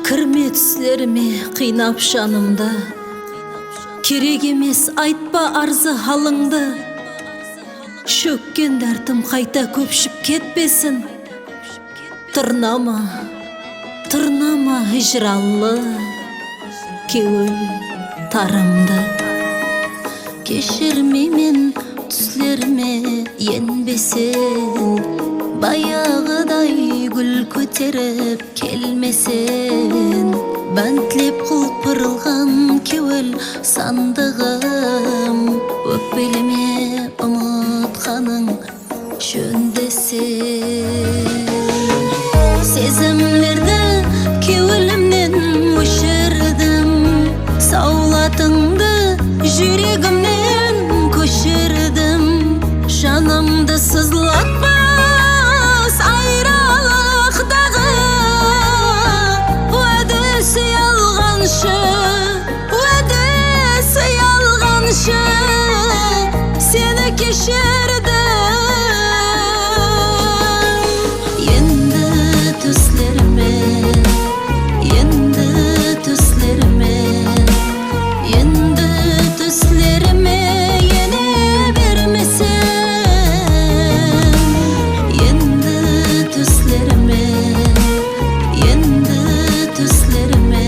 Кірме түстеріме қинап жанымды, керек емес айтпа арзы халыңды. Шөккен дәртім қайта көпшіп кетпесін. Тырнама, тырнама хижранлы кеуіл тарымды. Кешірме мен түслеріме енбесін, баяғыдай гүл көтеріп келмесін. Бәнтлеп құлпырылған кеуіл сандығым, өкпелеме ұмытқаның жөндесін. Сезімлерді кеуілімнен өшірдім, саулатыңды жүрегімнен көшірдім. Жанымды сызлатпас айралықтағы уәдесі алғаншы, уәдесі алғаншы сені кешірдім. Енді түслеріме, енді түслеріме, енді түслеріме ене бермесін. Енді түслеріме, енді түслеріме,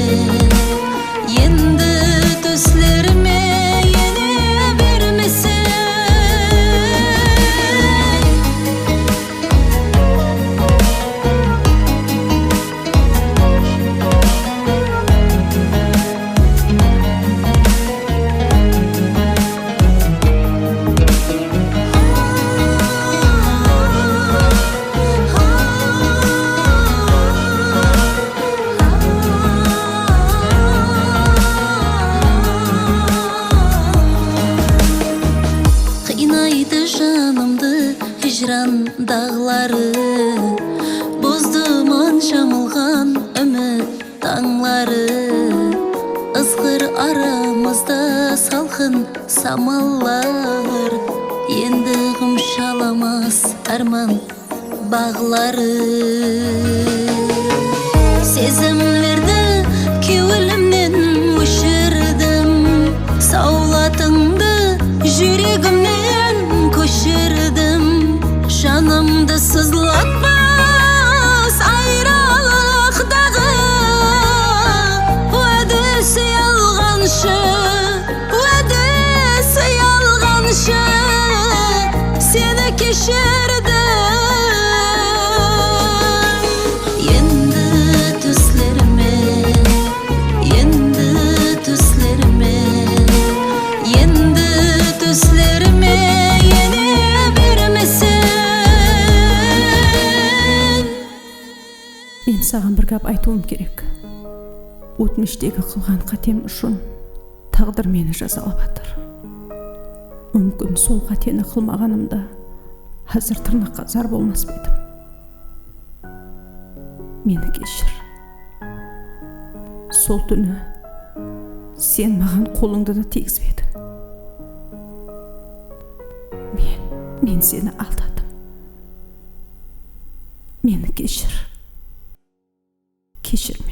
енді түслеріме ене бермесін. Қинайды жанымды хижран дағлары, боздыман жамылған үміт таңлары. Ызғыр арамызда салқын самаллар, енді ғымшаламас арман бағлары. Сезімлерді кеуілімнен өшірдім, саулатыңды жүрегімнен көшірдім. Жанымды сызлатпас айралықтағы уәдесі алғаншы, уәдесі алғаншы сені кешірдім. Енді түслеріме, енді түслеріме, енді түслеріме ене бермесін. Мен саған бір гәп айтуым керек. Өтміштегі қылған қатем үшін тағдыр мені жазалап жатыр. Мүмкін сол қатені қылмағанымда қазір тырнаққа зар болмас едім. Мені кешір. Сол түні сен маған қолыңды да тигізбедің. Мен сені алдадым. Мені кешір. Кешір мені.